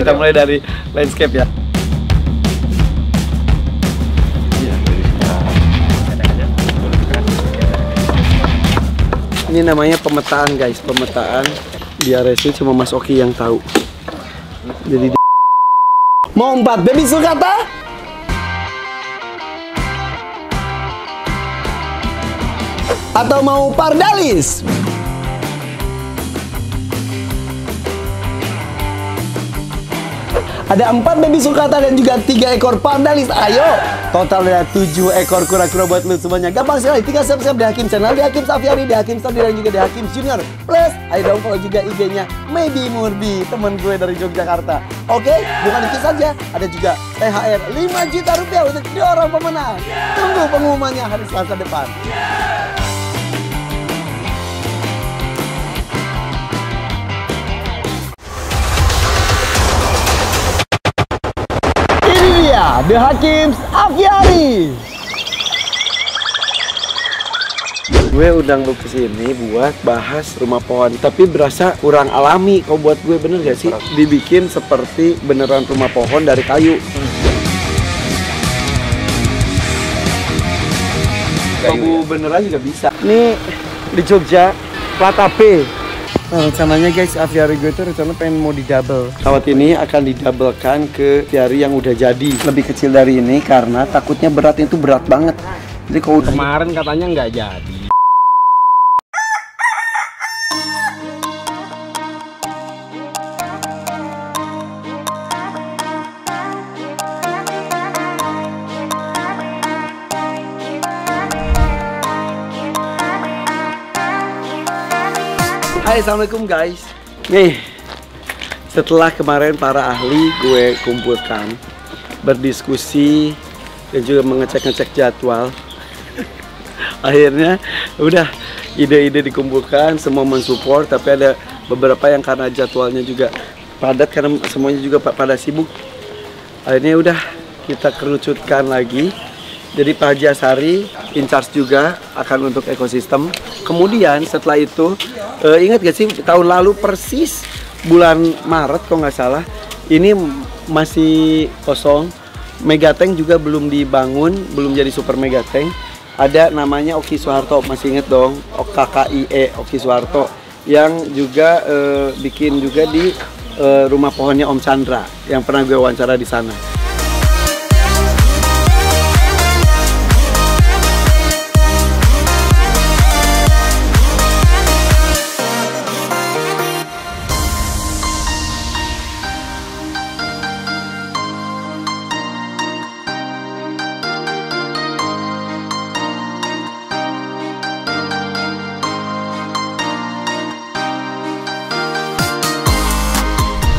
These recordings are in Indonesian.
Kita mulai dari landscape ya. Ini namanya pemetaan guys, pemetaan. Biar Resi cuma Mas Oki yang tahu. Jadi mau 4 baby sulcata? Atau mau pardalis? Ada 4 baby sulcata dan juga 3 ekor pardalis. Ayo, total ada 7 ekor kura-kura buat lu semuanya. Gampang sekali, tinggal subscribe di Hakim Channel, di Hakim Safiari, di Hakim Study, dan juga di Hakim Junior. Plus, ayo dong follow juga IG-nya Maybe Murbi, teman gue dari Yogyakarta. Oke, bukan itu saja, ada juga THR 5 juta rupiah untuk dorong pemenang. Tunggu pengumumannya hari Selasa depan. The Hakim Safiari. Gue undang lu kesini buat bahas rumah pohon, tapi berasa kurang alami. Kau buat gue bener gak sih? Dibikin seperti beneran rumah pohon dari kayu. Bambu beneran juga bisa. Nih di Jogja, Platape. Nah, rencananya guys, aviari gue itu rencana pengen mau di-double. Kawat ini akan di-doublekan ke aviari yang udah jadi. Lebih kecil dari ini karena takutnya beratnya itu berat banget. Jadi kalau kemarin katanya nggak jadi. Hai, assalamualaikum guys. Nih, setelah kemarin para ahli gue kumpulkan, berdiskusi dan juga mengecek-ngecek jadwal, akhirnya udah ide-ide dikumpulkan, semua mensupport. Tapi ada beberapa yang karena jadwalnya juga padat, karena semuanya juga pada sibuk, akhirnya udah kita kerucutkan lagi. Jadi Pak Haji Asari in charge juga akan untuk ekosistem. Kemudian setelah itu, ingat gak sih tahun lalu persis bulan Maret kalau nggak salah, ini masih kosong. Megatank juga belum dibangun, belum jadi super megatank. Ada namanya Oki Soeharto, masih inget dong, KKIE Oki Soeharto, yang juga bikin juga di rumah pohonnya Om Chandra, yang pernah gue wawancara di sana.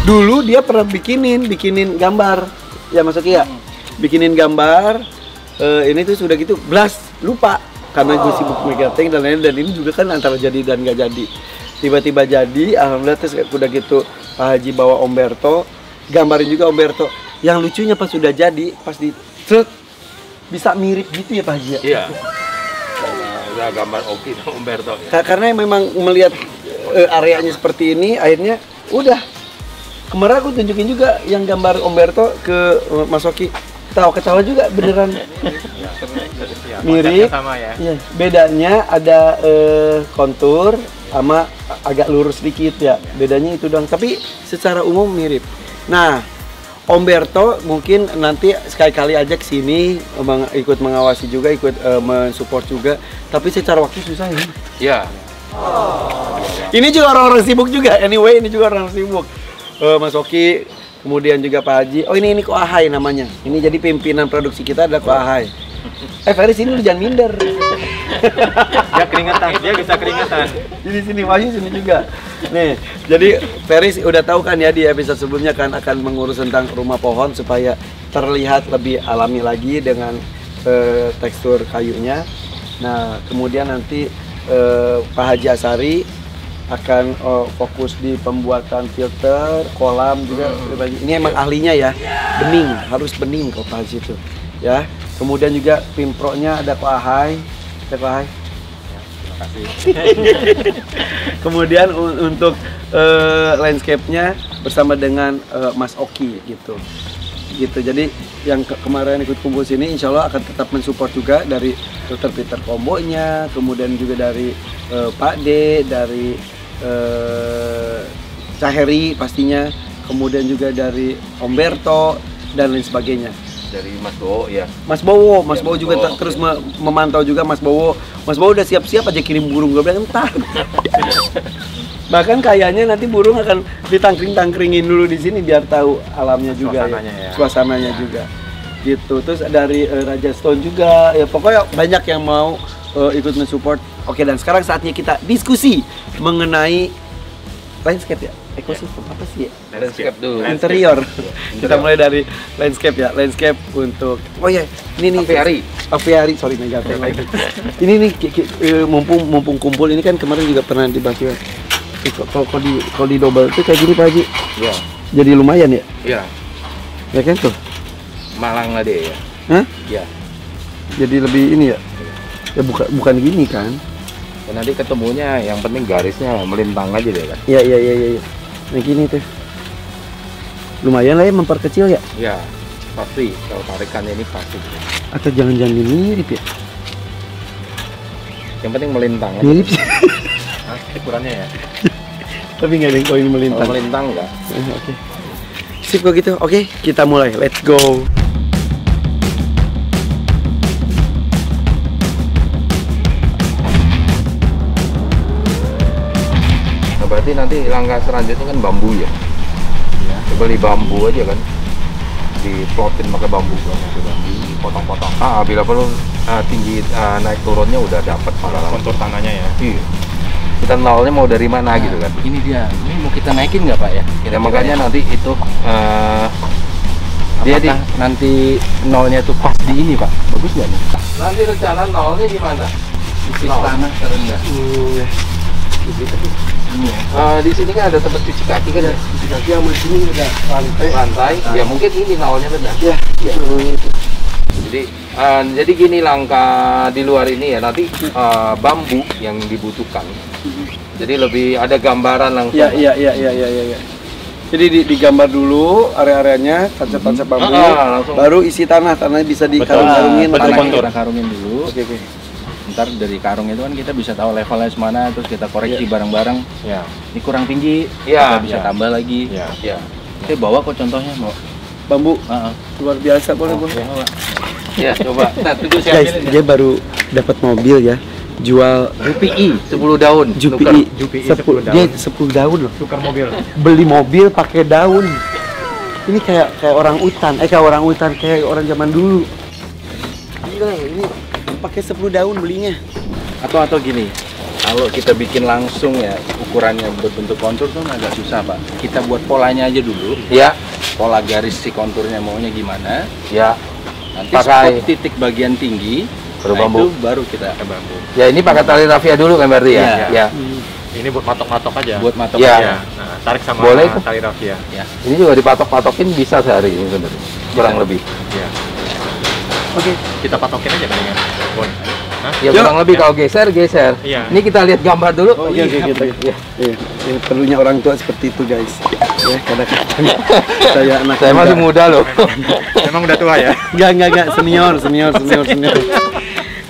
Dulu dia pernah bikinin gambar, ya Mas Oki ya, bikinin gambar. Ini tuh sudah gitu, blast lupa karena gue sibuk megatank dan lain-lain. Dan ini juga kan antara jadi dan nggak jadi. Tiba-tiba jadi, alhamdulillah. Terus udah gitu Pak Haji bawa Umberto, gambarin juga Umberto. Yang lucunya pas sudah jadi, pas di truk bisa mirip gitu ya Pak Haji. Iya. Udah gambar Oki sama Umberto. Ya. Karena memang melihat areanya seperti ini, akhirnya udah. Kemarin aku tunjukin juga yang gambar Umberto ke Mas Oki. Ketawa-ketawa juga beneran. Mirip. Sama ya. Iya. Bedanya ada kontur sama agak lurus dikit ya. Bedanya itu doang. Tapi secara umum mirip. Nah, Umberto mungkin nanti sekali-kali aja kesini ikut mengawasi juga, ikut mensupport juga. Tapi secara waktu susah ya. Iya. Ini juga orang-orang sibuk juga. Anyway, ini juga orang sibuk. Mas Oki, kemudian juga Pak Haji. Oh ini Ko Ahai namanya. Ini jadi pimpinan produksi kita ada Ko Ahai. Feris ini lu jangan minder. Dia keringetan, dia bisa keringetan. Di sini Wahyu sini juga. Nih, jadi Feris udah tahu kan ya di episode sebelumnya kan akan mengurus tentang rumah pohon supaya terlihat lebih alami lagi dengan tekstur kayunya. Nah, kemudian nanti Pak Haji Asari akan fokus di pembuatan filter, kolam juga. Ini emang ahlinya ya, bening, harus bening kalau Pak Haji itu ya. Kemudian juga Pimpronya ada Ko Ahai. Ada Ko Ahai. Ya, terima kasih. Kemudian untuk landscape-nya bersama dengan Mas Oki gitu. Jadi yang kemarin ikut kumpul sini insya Allah akan tetap mensupport juga dari Dr. Peter Kombonya, kemudian juga dari Pak D, dari Caheri pastinya, kemudian juga dari Om Berto dan lain sebagainya. Dari Mas Bowo ya. Mas Bowo juga terus memantau juga Mas Bowo. Mas Bowo udah siap-siap aja kirim burung, gue bilang entar. Bahkan kayaknya nanti burung akan ditangkring-tangkringin dulu di sini biar tahu alamnya juga, suasananya juga. Gitu. Terus dari Raja Stone juga, ya pokoknya banyak yang mau ikut mensupport. Oke, dan sekarang saatnya kita diskusi mengenai landscape ya. Ekosistem apa sih ya? Landscape dulu. Interior. Kita mulai dari landscape ya. Landscape untuk ini nih aviary, sorry negatif. Ini nih mumpung kumpul ini kan kemarin juga pernah dibahas juga. Kalau di double itu kayak gini Pak Haji. Iya. Jadi lumayan ya? Iya. Ya kan tuh. Malang lah deh ya. Hah? Iya. Jadi lebih ini ya. Ya bukan gini kan. Dan nanti ketemunya yang penting garisnya melintang aja deh kan. Iya. Nah gini tuh. Lumayan lah ya memperkecil ya. Iya. Pasti kalau tarikannya ini pasti. Atau jangan-jangan mirip ya? Yang penting melintang aja. Mirip sih. Ukurannya ya. Tapi nggak ada yang koin melintang. Kalau melintang enggak. Oke. Sip kok gitu. Oke, kita mulai. Let's go. Nah, berarti nanti langkah selanjutnya kan bambu ya. Iya. Beli bambu aja kan. Diplotin pakai bambu, potong-potong. Bila perlu tinggi naik turunnya udah dapat kontur tanahnya ya. Iya. Kita nolnya mau dari mana gitu kan? Ini dia. Ini mau kita naikin nggak Pak ya? Ya makanya nanti itu dia nanti nolnya tuh pas di ini Pak. Bagus nggak nih? Nanti rencana nolnya di mana? Di tanah terendah. Di sini kan ada tempat cuci kaki kan? Cuci kaki yang di sini ada lantai. Ya mungkin ini nolnya benar. Ya. Jadi gini langkah di luar ini ya nanti bambu yang dibutuhkan. Jadi lebih ada gambaran langsung. Iya. Jadi digambar dulu area-areanya, konsep-konsep bambu, baru isi tanahnya bisa dikarung-karungin. Kita karungin dulu. Oke. Ntar dari karung itu kan kita bisa tahu levelnya semana, terus kita koreksi bareng-bareng. Ya. Ini kurang tinggi, Ya, kita bisa tambah lagi. Ya. Kita bawa kok contohnya mau. Bambu luar biasa boleh. Ya, coba. Nah, tunggu saya Guys, ambilin ya. dia baru dapat mobil ya, jual UPI 10 daun. UPI 10 dia 10 daun loh. Tukar mobil. Beli mobil pakai daun. Ini kayak orang utan, kayak orang zaman dulu. Gila, ini pakai 10 daun belinya. Atau gini, kalau kita bikin langsung ya ukurannya berbentuk kontur tuh agak susah Pak. Kita buat polanya aja dulu. Ya. Pola garis si konturnya maunya gimana. Ya. Nanti Pakai spot titik bagian tinggi. Baru bambu. Itu baru kita ke bambu. Ya ini pakai tali rafia dulu kan berarti ya? Iya. Ya. Ini buat matok-matok aja. Buat matok Ya. aja. Nah, tarik sama Boleh tuh. tali rafia. Ya. Ini juga dipatok-patokin bisa sehari ini sebenarnya. Kurang lebih. Iya. Oke. Kita patokin aja palingan. Bon. Hah? Ya kurang lebih kalau geser. Iya. Ini kita lihat gambar dulu. Oke, kita. Iya. Perlunya orang tua seperti itu, guys. Ya, kadang-kadang saya anak Saya masih muda loh. Emang udah tua ya? Enggak, senior.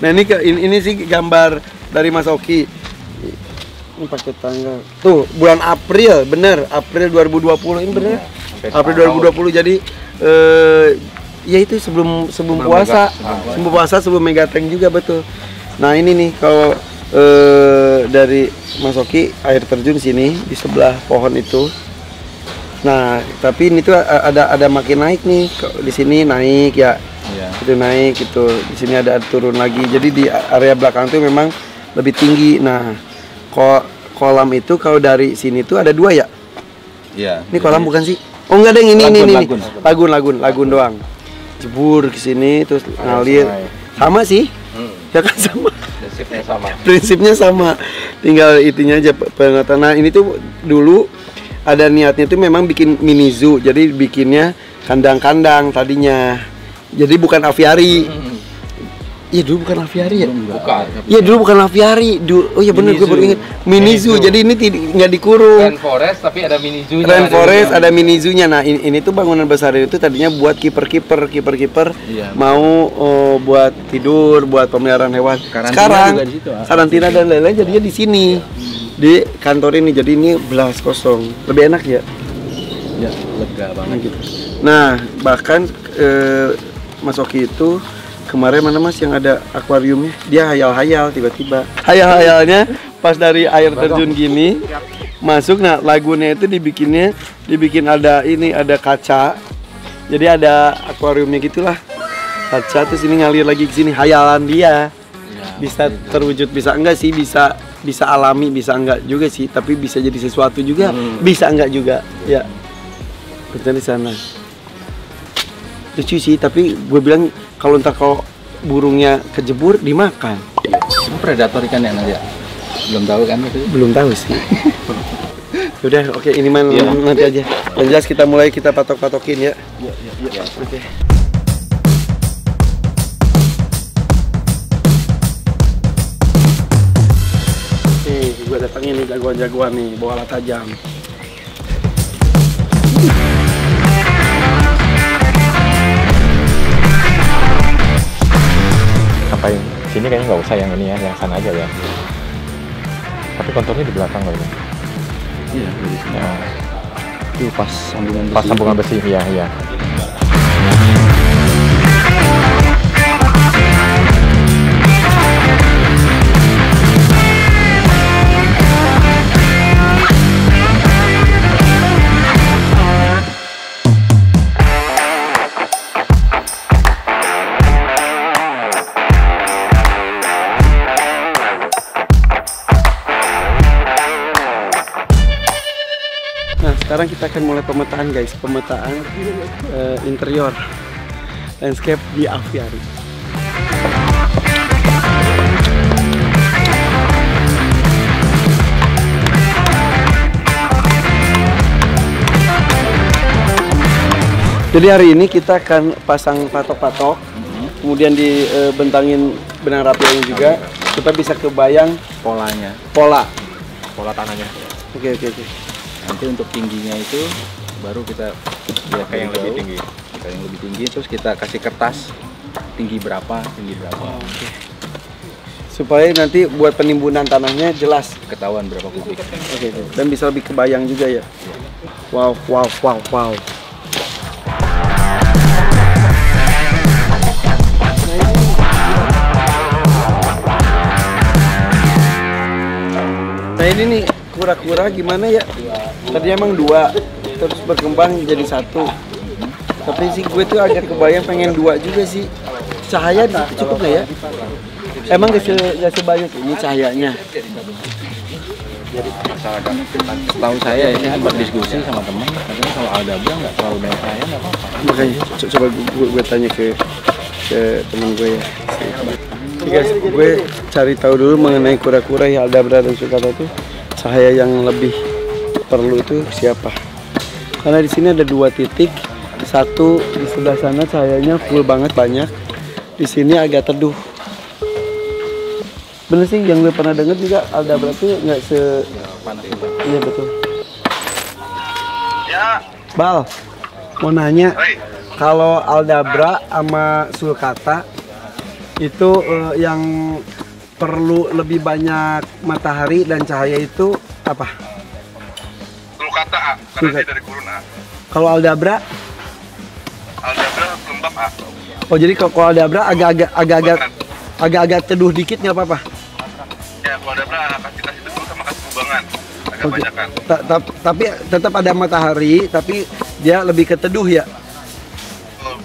Nah, ini sih gambar dari Mas Oki. Ini pakai tanggal. Tuh, bulan April, bener. April 2020 ini bener. April 2020 jadi ya itu sebelum puasa. Sebelum puasa, sebelum Megatank juga betul. Nah, ini nih kalau dari Mas Oki air terjun sini di sebelah pohon itu. Nah, tapi ini tuh ada makin naik nih. Di sini naik ya. Iya. Itu naik gitu. Di sini ada turun lagi. Jadi di area belakang tuh memang lebih tinggi. Nah, kolam itu kalau dari sini tuh ada 2 ya? Iya. Ini kolam bukan sih? Oh enggak ada yang ini. Lagun. Lagun doang. Jebur ke sini terus ngalir. Sama sih. Ya kan sama. Prinsipnya sama. Tinggal itunya aja pengetatan. Nah, ini tuh dulu ada niatnya tuh memang bikin mini zoo. Jadi bikinnya kandang-kandang tadinya. Jadi bukan aviari. Iya dulu bukan aviari ya? Bukan. Iya dulu bukan aviari. Oh iya benar gue baru ingat. Mini zoo. Jadi ini nggak dikurung. Rainforest tapi ada mini zoo-nya. Rainforest ada mini zoo-nya. Nah ini tuh bangunan besar itu tadinya buat kiper mau buat tidur, buat pemeliharaan hewan. Sekarang karantina dan lain-lain jadinya di sini. Di kantor ini. Jadi ini belas kosong. Lebih enak ya? Ya, lega banget gitu. Nah, bahkan Mas Oki itu kemarin mana Mas yang ada akuariumnya, dia hayal-hayal tiba-tiba. Hayal-hayalnya pas dari air terjun gini masuk, nah lagunya itu dibikin ada kaca. Jadi ada akuariumnya gitulah. Kaca terus ini ngalir lagi ke sini, hayalan dia. Bisa terwujud, bisa enggak sih, bisa alami, bisa enggak juga sih, tapi bisa jadi sesuatu juga, bisa enggak juga. Ya. Kita di sana. Lucu sih, tapi gue bilang kalau burungnya kejebur dimakan. Itu predator ikan ya nanti ya? Belum tahu kan itu? Belum tahu sih. Udah, oke, ini nanti aja. Yang jelas kita patok-patokin ya. Iya. Oke. Nih, gue datangin nih jagoan-jagoan nih, bawa alat tajam. Sampai sini kayaknya nggak usah yang ini ya, yang sana aja ya. Tapi konturnya di belakang loh ini. Iya, Ya. itu pas sambungan besi. Pas sambungan besi, iya. Sekarang kita akan mulai pemetaan guys, interior landscape di aviari. Jadi hari ini kita akan pasang patok-patok, kemudian dibentangin benang rapianya juga, supaya bisa kebayang pola tanahnya. Oke. Nanti untuk tingginya itu baru kita lihat Kayak yang lebih tinggi. yang lebih tinggi, terus kita kasih kertas tinggi berapa. Oke. Supaya nanti buat penimbunan tanahnya jelas, Ketahuan berapa kubik. oke. Dan bisa lebih kebayang juga ya. Wow. Nah ini nih kura-kura gimana ya? Tadi emang 2, terus berkembang jadi 1. Tapi sih gue tuh agak kebayang pengen 2 juga sih. Cahaya di situ cukup nggak ya? Emang gak sebanyak ini cahayanya? Tahu saya ini sempat diskusi sama teman, katanya kalau Aldabra nggak terlalu banyak cahaya nggak apa-apa. Makanya coba gue tanya ke teman gue ya. Jadi guys, gue cari tahu dulu mengenai kura-kura ya Aldabra dan sulcata itu cahaya yang lebih perlu itu siapa? Karena di sini ada 2 titik, satu di sebelah sana cahayanya full banget banyak, di sini agak teduh. Bener sih yang gue pernah dengar juga Aldabra itu nggak Panas. Iya betul. Ya. Bal, mau nanya, kalau Aldabra sama sulcata itu yang perlu lebih banyak matahari dan cahaya itu apa? Sulcata A, karena dia dari kurun A. Kalau Aldabra? Aldabra lembab A. Oh jadi kalau Aldabra agak-agak teduh dikit nggak apa-apa? Ya, kalau Aldabra kasih teduh sama kasih kubangan, agak Oke. banyakan. Tapi tetap ada matahari, tapi dia lebih ke teduh ya?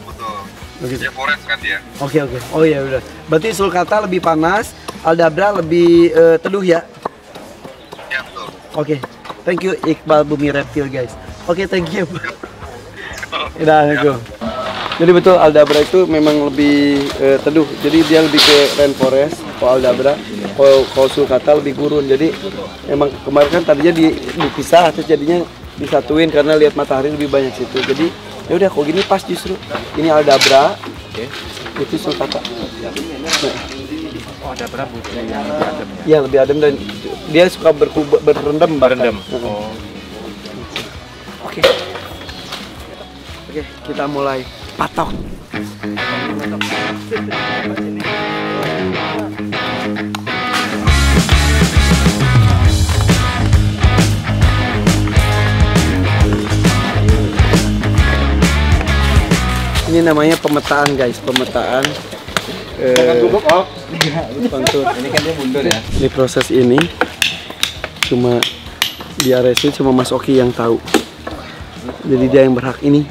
Betul. Oke. Dia forest kan dia. Oke. Oh iya udah. Berarti sulcata lebih panas, Aldabra lebih teduh ya? Ya, betul. Oke. Thank you Iqbal Bumi Reptil guys. Oke, thank you. Udah, go. Jadi betul Aldabra itu memang lebih teduh. Jadi dia lebih ke rainforest kalau Aldabra. Kalau sulcata lebih gurun. Jadi emang kemarin kan tadinya dipisah, terus jadinya disatuin karena lihat matahari lebih banyak situ. Jadi ya udah, kok gini pas justru. Ini Aldabra, itu sulcata. Oh, ada berapa yang lebih adem ya? Iya, lebih adem dan dia suka berendam. Berendam. Bahkan. Oh. Oke. Oke, kita mulai patok. Ini namanya pemetaan guys, pemetaan kontur. Ini kan dia mundur ya. Di proses ini cuma di RSU cuma Mas Oki yang tahu. Jadi dia yang berhak ini.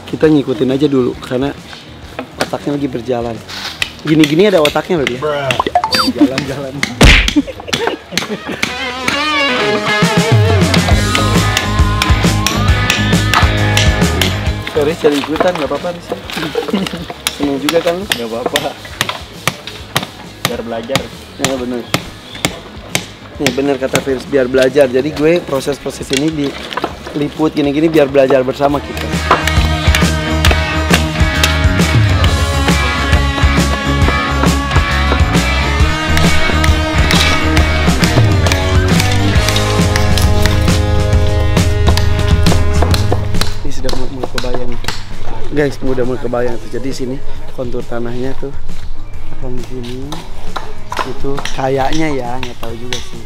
Kita ngikutin aja dulu karena otaknya lagi berjalan. Gini-gini ada otaknya loh dia. Jalan-jalan. Sorry jadi ikutan nggak apa-apa nih. Seneng juga kan lu? Nggak apa-apa. Biar belajar. Ya bener. Ya bener kata Fils, biar belajar. Jadi gue proses-proses ini diliput gini-gini biar belajar bersama kita. Ini sudah mulai kebayang. Guys, udah mulai kebayang tuh. Jadi sini kontur tanahnya tuh akan di sini. Itu kayaknya ya, nggak tahu juga sih.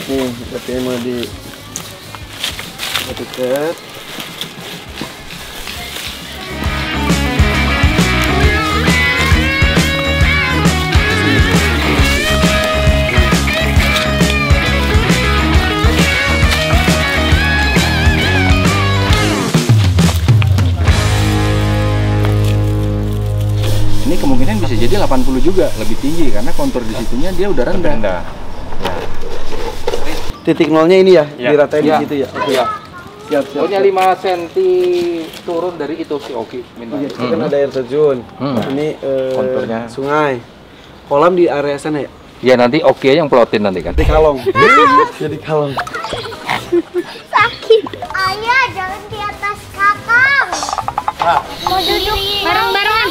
Nih katanya mau di deket. Ini kemungkinan bisa jadi 80 juga, lebih tinggi karena kontur di situnya dia udah rendah. Titik nolnya ini ya, Ya. diratain Ya. di situ ya. Oke. Iya. Siap. Pokoknya 5 cm turun dari itu si Oki minta. Iya, itu kan ada air terjun. Ini Konturnya. sungai. Kolam di area sana ya. Ya nanti Oki aja yang plotin nanti kan. Jadi kalong. Jadi kalong. Sakit. Ayah, jangan di atas kakak. Mau duduk bareng-bareng.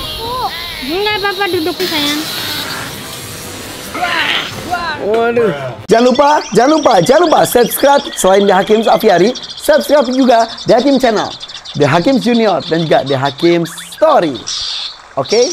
Enggak apa-apa, duduk sayang. Waduh. Jangan lupa subscribe selain The Hakim Aviari, subscribe juga The Hakim Channel, The Hakim Junior dan juga The Hakim Story. Oke?